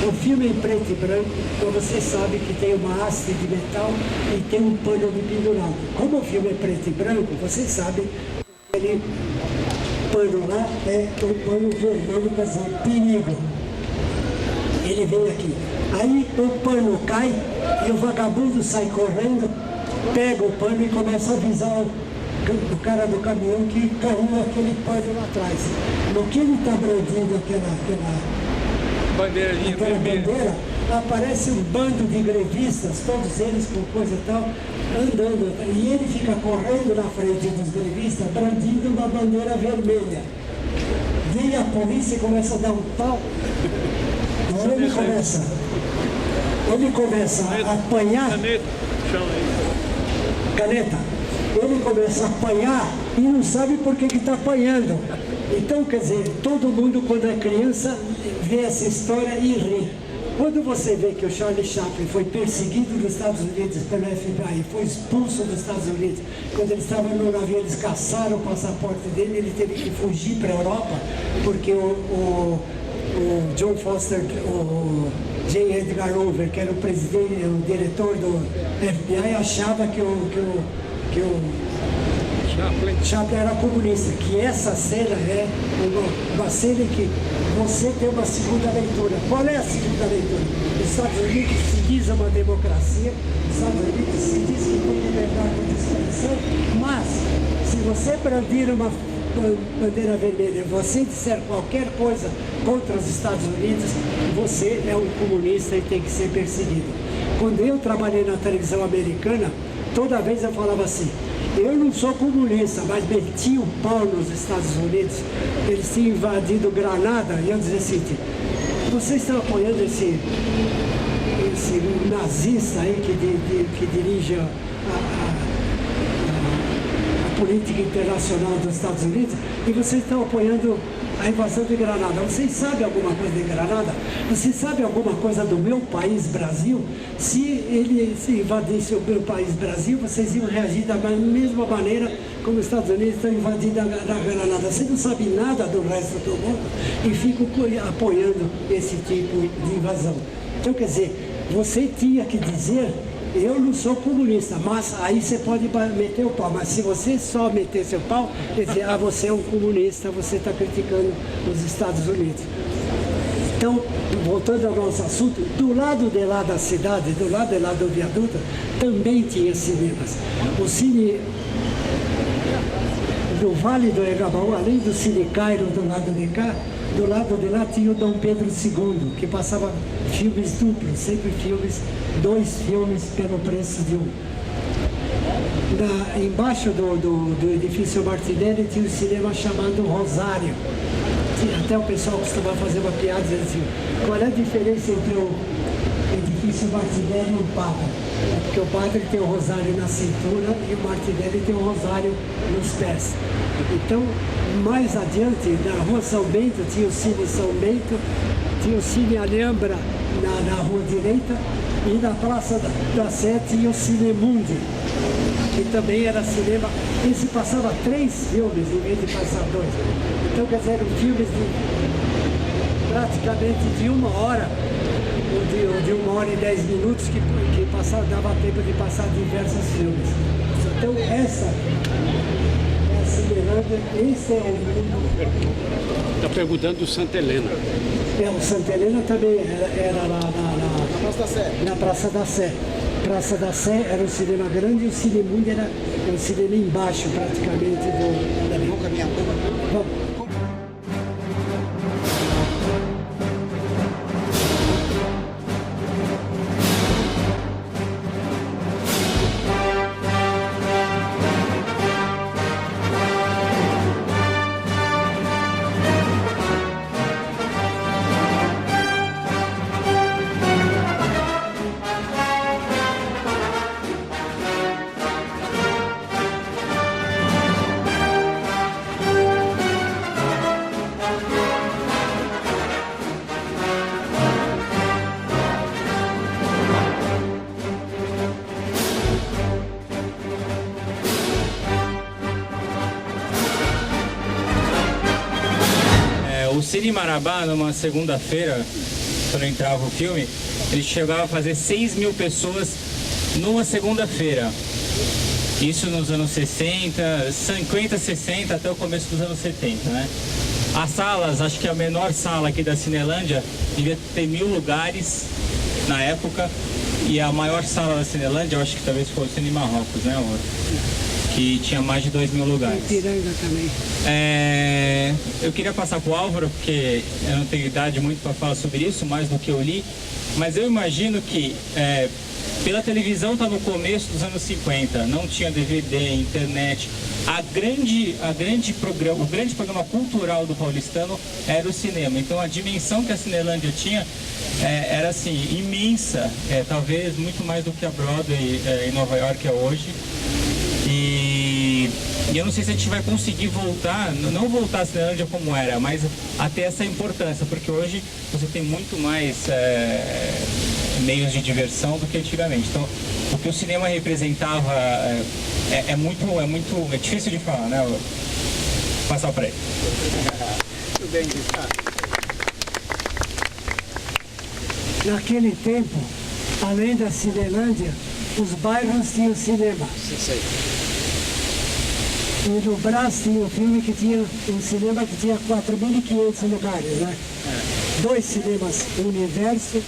O filme é em preto e branco, então você sabe que tem uma haste de metal e tem um pano de pendurado. Como o filme é preto e branco, você sabe que aquele pano lá é um pano vermelho, quer dizer, perigo. Ele vem aqui. Aí o pano cai e o vagabundo sai correndo, pega o pano e começa a avisar o cara do caminhão que caiu aquele pano lá atrás. No que ele está brandindo aquela bandeira, aparece um bando de grevistas, todos eles com coisa e tal, andando. E ele fica correndo na frente dos grevistas, brandindo uma bandeira vermelha. Vem a polícia e começa a dar um pau. Ele começa a apanhar. Caneta. ele começa a apanhar e não sabe por que está apanhando. Então, quer dizer, todo mundo quando é criança vê essa história e ri. Quando você vê que o Charlie Chaplin foi perseguido nos Estados Unidos pelo FBI, foi expulso dos Estados Unidos, quando ele estava no navio, eles caçaram o passaporte dele, ele teve que fugir para a Europa, porque o John Foster, o J. Edgar Hoover, que era o presidente, o diretor do FBI, achava que o Chaplin era comunista, que essa cena é uma cena em que você tem uma segunda leitura. Qual é a segunda leitura? Os Estados Unidos se diz uma democracia, os Estados Unidos se diz que tem liberdade de expressão, mas se você brandir uma bandeira vermelha, você disser qualquer coisa contra os Estados Unidos, você é um comunista e tem que ser perseguido. Quando eu trabalhei na televisão americana, toda vez eu falava assim: eu não sou comunista, mas meti o pau nos Estados Unidos. Eles tinham invadido Granada e eu dizia assim: vocês estão apoiando esse nazista aí que dirige a política internacional dos Estados Unidos, e vocês estão apoiando a invasão de Granada. Vocês sabem alguma coisa de Granada? Vocês sabem alguma coisa do meu país, Brasil? Se ele invadisse o meu país, Brasil, vocês iam reagir da mesma maneira como os Estados Unidos estão invadindo a Granada. Você não sabe nada do resto do mundo e fica apoiando esse tipo de invasão. Então, quer dizer, você tinha que dizer: eu não sou comunista, mas aí você pode meter o pau. Mas se você só meter seu pau, quer dizer, você é um comunista, você está criticando os Estados Unidos. Então, voltando ao nosso assunto, do lado de lá da cidade, do lado de lá do viaduto, também tinha cinemas. O cine do Vale do Engabaú, além do Cine Cairo do lado de cá, do lado de lá tinha o Dom Pedro II, que passava filmes duplos, sempre dois filmes pelo preço de um. Embaixo do edifício Martinelli tinha um cinema chamado Rosário. Até o pessoal costumava fazer uma piada dizendo assim: qual é a diferença entre o edifício Martinelli e o padre? É porque o padre tem o rosário na cintura e o Martinelli tem o rosário nos pés. Então, mais adiante, na rua São Bento, tinha o Cine São Bento, tinha o Cine Alhambra na rua direita, e na Praça da Sé tinha o Cinemundi, que também era cinema. Esse passava 3 filmes em vez de passar 2. Então, quer dizer, eram filmes praticamente de 1 hora, ou de 1 hora e 10 minutos, que dava tempo de passar diversos filmes. Então, essa é a Cinelândia, esse é o mundo. Está perguntando do Santa Helena. O Santa Helena também era lá na Praça da Sé. Na Praça da Sé. Praça da Sé era um cinema grande e o Cinemundi era um cinema embaixo, praticamente, do... Vamos caminhar. Vamos. O Cine Marabá, numa segunda-feira, quando entrava o filme, ele chegava a fazer 6 mil pessoas numa segunda-feira. Isso nos anos 60, 50, 60, até o começo dos anos 70, né? As salas, acho que a menor sala aqui da Cinelândia devia ter 1000 lugares na época, e a maior sala da Cinelândia, eu acho que talvez fosse o Cine Marrocos, né, amor? Que tinha mais de 2000 lugares. Ipiranga também. Eu queria passar para o Álvaro, porque eu não tenho idade muito para falar sobre isso, mais do que eu li, mas eu imagino que pela televisão está no começo dos anos 50, não tinha DVD, internet. O grande programa cultural do paulistano era o cinema. Então a dimensão que a Cinelândia tinha era assim, imensa, talvez muito mais do que a Broadway em Nova York é hoje. E E eu não sei se a gente vai conseguir voltar, não voltar a Cinelândia como era, mas a ter essa importância, porque hoje você tem muito mais meios de diversão do que antigamente. Então, o que o cinema representava é difícil de falar, né? Vou passar para ele. Tudo bem, naquele tempo, além da Cinelândia, os bairros tinham cinema. E no Brás tinha um filme que tinha um cinema que tinha 4.500 lugares, né? 2 cinemas, o Universo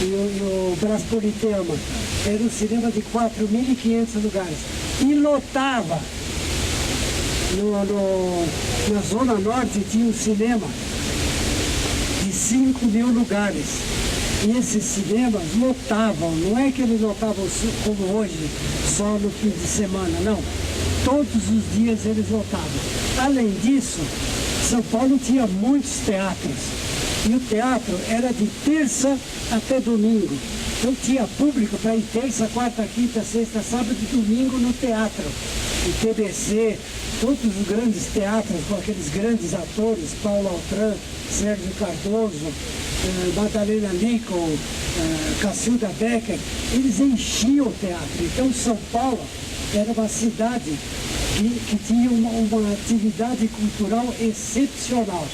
e o Brás Politeama. Era um cinema de 4.500 lugares. E lotava. Na Zona Norte tinha um cinema de 5.000 lugares. E esses cinemas lotavam, não é que eles lotavam como hoje, só no fim de semana, não. Todos os dias eles lotavam. Além disso, São Paulo tinha muitos teatros. E o teatro era de terça até domingo. Então tinha público para ir terça, quarta, quinta, sexta, sábado e domingo no teatro. O TBC, todos os grandes teatros com aqueles grandes atores, Paulo Altran, Sérgio Cardoso, Madalena Nicol, Cacilda Becker, eles enchiam o teatro. Então São Paulo era uma cidade que tinha uma atividade cultural excepcional.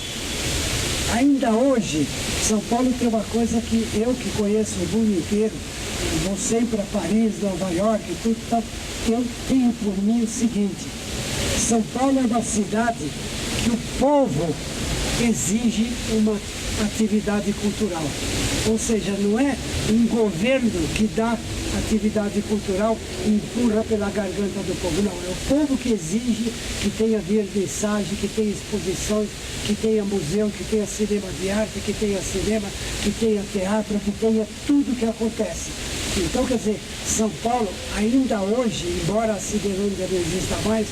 Ainda hoje, São Paulo tem uma coisa que eu que conheço o mundo inteiro, vou sempre a Paris, Nova York, tudo tal, eu tenho por mim o seguinte: São Paulo é uma cidade que o povo exige uma atividade cultural. Ou seja, não é um governo que dá atividade cultural e empurra pela garganta do povo. Não, é o povo que exige que tenha vernissagem, que tenha exposições, que tenha museu, que tenha cinema de arte, que tenha cinema, que tenha teatro, que tenha tudo que acontece. Então, quer dizer, São Paulo, ainda hoje, embora a Cinelândia não exista mais,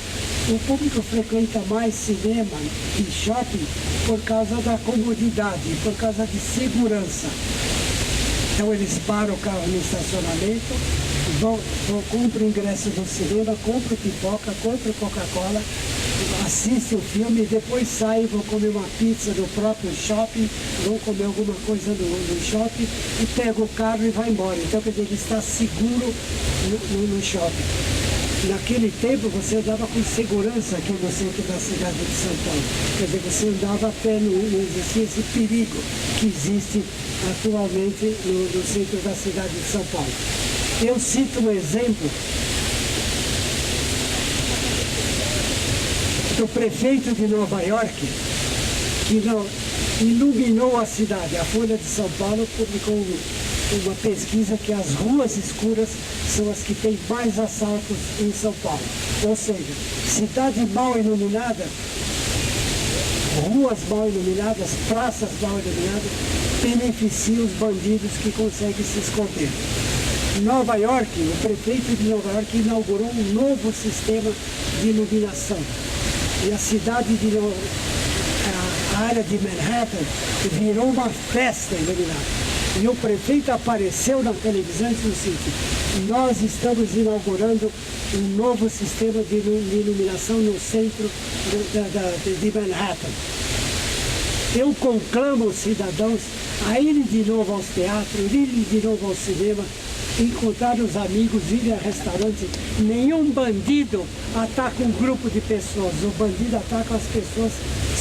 o público frequenta mais cinema e shopping por causa da comodidade, por causa de segurança. Então eles param o carro no estacionamento, compram o ingresso do cinema, compram pipoca, compram Coca-Cola, assistem o filme, depois saem, vão comer uma pizza no próprio shopping, vão comer alguma coisa no shopping e pegam o carro e vai embora. Então, quer dizer, ele está seguro no shopping. Naquele tempo você andava com segurança aqui no centro da cidade de São Paulo. Quer dizer, você andava a pé, não existia esse perigo que existe atualmente no centro da cidade de São Paulo. Eu cito um exemplo do prefeito de Nova York, que iluminou a cidade. A Folha de São Paulo publicou uma pesquisa que as ruas escuras são as que têm mais assaltos em São Paulo. Ou seja, cidade mal iluminada, ruas mal iluminadas, praças mal iluminadas, beneficiam os bandidos que conseguem se esconder. Nova York, o prefeito de Nova York inaugurou um novo sistema de iluminação. E a cidade a área de Manhattan virou uma festa iluminada. E o prefeito apareceu na televisão e disse o seguinte: nós estamos inaugurando um novo sistema de iluminação no centro de Manhattan. Eu conclamo os cidadãos a irem de novo aos teatros, irem de novo ao cinema, encontrar os amigos, ir a restaurante. Nenhum bandido ataca um grupo de pessoas, o bandido ataca as pessoas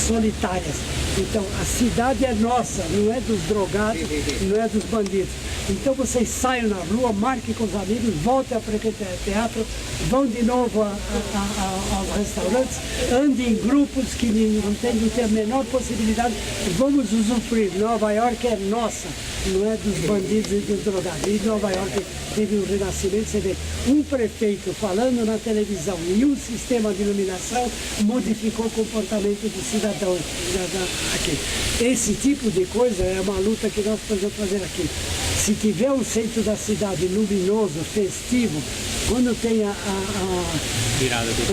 solitárias. Então a cidade é nossa, não é dos drogados, não é dos bandidos. Então vocês saiam na rua, marquem com os amigos, voltem a frequentar teatro, vão de novo aos restaurantes, andem em grupos que não tem a menor possibilidade, vamos usufruir. Nova York é nossa, não é dos bandidos e dos drogados. E Nova York teve um renascimento, você vê, um prefeito falando na televisão e um sistema de iluminação modificou o comportamento do cidadão aqui. Esse tipo de coisa é uma luta que nós podemos fazer aqui. Se tiver um centro da cidade luminoso, festivo, quando tem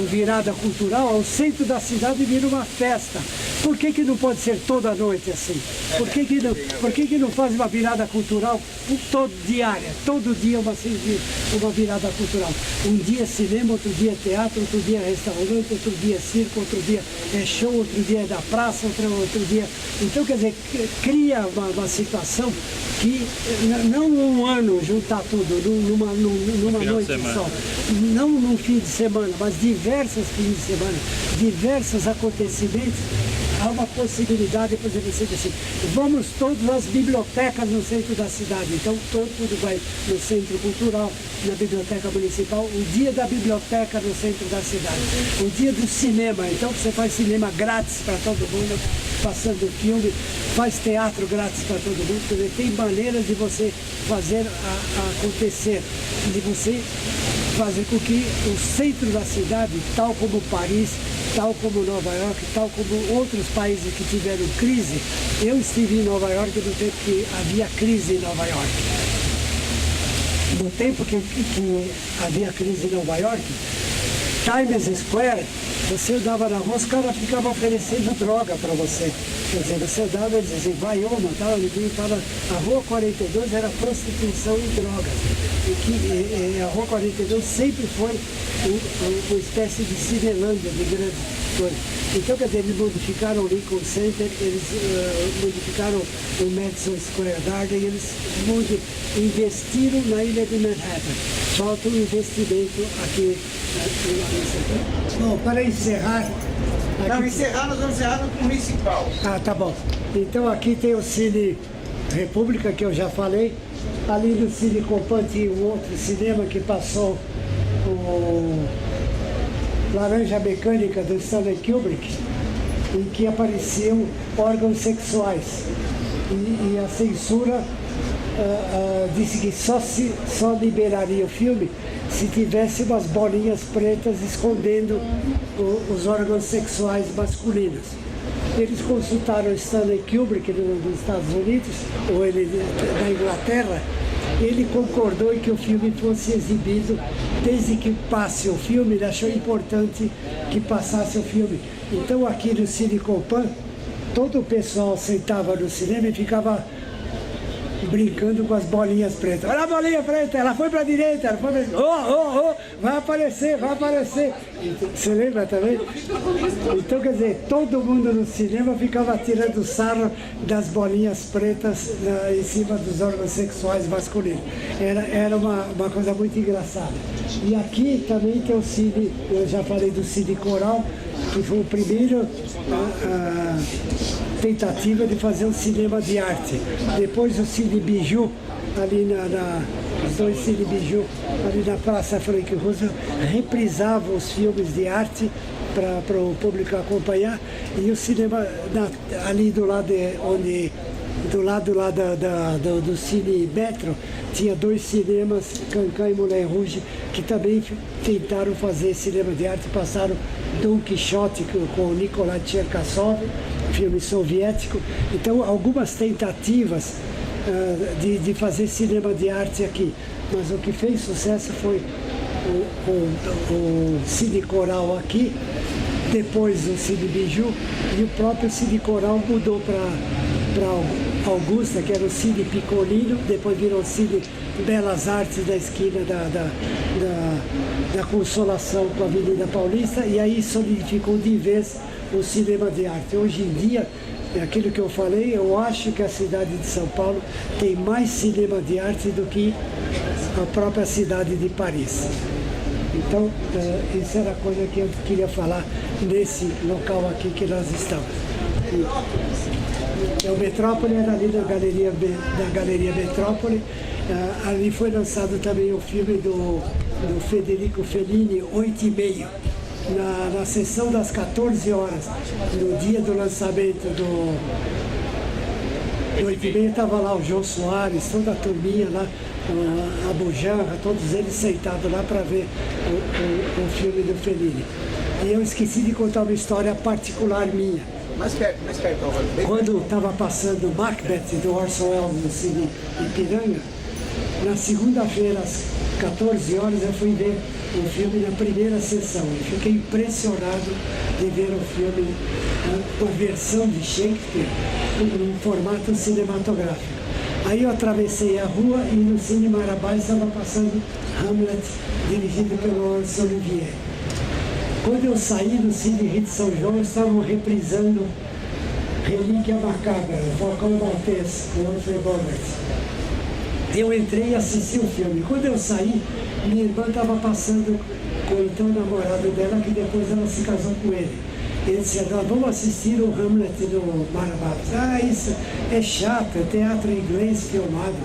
virada cultural, o centro da cidade vira uma festa. Por que não pode ser toda noite assim? Por que não faz uma virada cultural diária? Todo dia uma virada cultural. Um dia cinema, outro dia teatro, outro dia restaurante, outro dia circo, outro dia é show, outro dia é da praça, outro dia... Então, quer dizer, cria uma situação que não um ano juntar tudo numa noite só. Não num fim de semana, mas diversos fins de semana, diversos acontecimentos. Há uma possibilidade, por exemplo, assim, vamos todos às bibliotecas no centro da cidade. Então, todo mundo vai no centro cultural, na biblioteca municipal, o dia da biblioteca no centro da cidade, o dia do cinema. Então, você faz cinema grátis para todo mundo, passando filme, faz teatro grátis para todo mundo. Quer dizer, tem maneiras de você fazer acontecer, de você fazer com que o centro da cidade, tal como Paris, tal como Nova York, tal como outros países que tiveram crise. Eu estive em Nova York no tempo que havia crise em Nova York. No tempo que havia crise em Nova York, Times Square, você andava na rua, os caras ficavam oferecendo droga para você. Quer dizer, você andava e dizia, vai uma, tal, ninguém fala. A Rua 42 era prostituição e drogas. E a Rua 42 sempre foi uma espécie de Cinelândia, de grande coisa. Então, quer dizer, eles modificaram o Lincoln Center, eles modificaram o Madison Square Garden, eles investiram na ilha de Manhattan. Falta um investimento aqui. Bom, para encerrar... Não, encerrar, nós vamos encerrar no municipal. Ah, tá bom. Então aqui tem o Cine República, que eu já falei. Ali no Cine Copan tinha um outro cinema que passou o Laranja Mecânica do Stanley Kubrick, em que apareciam órgãos sexuais. E a censura disse que só liberaria o filme se tivesse umas bolinhas pretas escondendo os órgãos sexuais masculinos. Eles consultaram Stanley Kubrick dos Estados Unidos, ou ele da Inglaterra. Ele concordou em que o filme fosse exibido desde que passe o filme. Ele achou importante que passasse o filme. Então aqui no Cine Copan, todo o pessoal sentava no cinema e ficava brincando com as bolinhas pretas. Olha a bolinha preta, ela foi para a direita, ela foi para a direita. Vai aparecer, vai aparecer. Você lembra também? Então, quer dizer, todo mundo no cinema ficava tirando sarro das bolinhas pretas em cima dos órgãos sexuais masculinos. Era uma coisa muito engraçada. E aqui também tem o Cine, eu já falei do Cine Coral, que foi o primeiro tentativa de fazer um cinema de arte. Depois o Cine Biju, ali os dois Cine Biju, ali na Praça Frank Roosevelt, reprisavam os filmes de arte para o público acompanhar. E o cinema ali do lado do Cine Metro, tinha dois cinemas, Cancan e Moulin Rouge, que também tentaram fazer cinema de arte, passaram Don Quixote com o Nikolai Cherkassov, filme soviético. Então, algumas tentativas de fazer cinema de arte aqui. Mas o que fez sucesso foi o Cine Coral aqui, depois o Cine Biju, e o próprio Cine Coral mudou para Augusta, que era o Cine Piccolino, depois virou o Cine Belas Artes da esquina da Consolação com a Avenida Paulista, e aí solidificou de vez o cinema de arte. Hoje em dia, é aquilo que eu falei, eu acho que a cidade de São Paulo tem mais cinema de arte do que a própria cidade de Paris. Então, isso era a coisa que eu queria falar nesse local aqui que nós estamos. O Metrópole era ali na Galeria Metrópole. Ali foi lançado também o filme do Federico Fellini, 8h30. Na sessão das 14 horas, no dia do lançamento do 8h30, estava lá o João Soares, toda a turminha lá, a Bujanra, todos eles sentados lá para ver o filme do Fellini. E eu esqueci de contar uma história particular minha. Mais perto, Álvaro. Quando estava passando Macbeth do Orson Welles no Cine Ipiranga, na segunda-feira, às 14 horas eu fui ver o filme na primeira sessão e fiquei impressionado de ver o filme, uma versão de Shakespeare, num formato cinematográfico. Aí eu atravessei a rua e no Cine Marabá estava passando Hamlet, dirigido pelo Laurence Olivier. Quando eu saí do Cine Rio de São João, estavam reprisando Relíquia Macabra, Falcão Maltês, com Humphrey Bogart. Eu entrei e assisti o filme. Quando eu saí, minha irmã estava passando com o então namorado dela, que depois ela se casou com ele. Ele disse, vamos assistir o Hamlet do Marabá. Isso é chato, é teatro inglês filmado.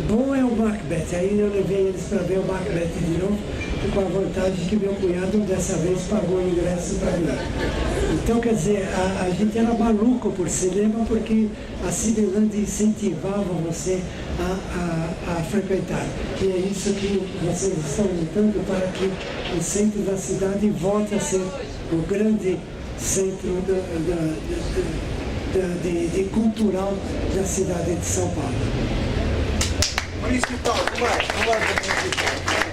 Bom é o Macbeth. Aí eu levei eles para ver o Macbeth de novo, com a vantagem que meu cunhado dessa vez pagou o ingresso para mim. Então, quer dizer, a gente era maluco por cinema porque a Cinelândia incentivava você a frequentar. E é isso que vocês estão lutando para que o centro da cidade volte a ser o grande centro de cultural da cidade de São Paulo. Municipal, vai, vamos lá, municipal.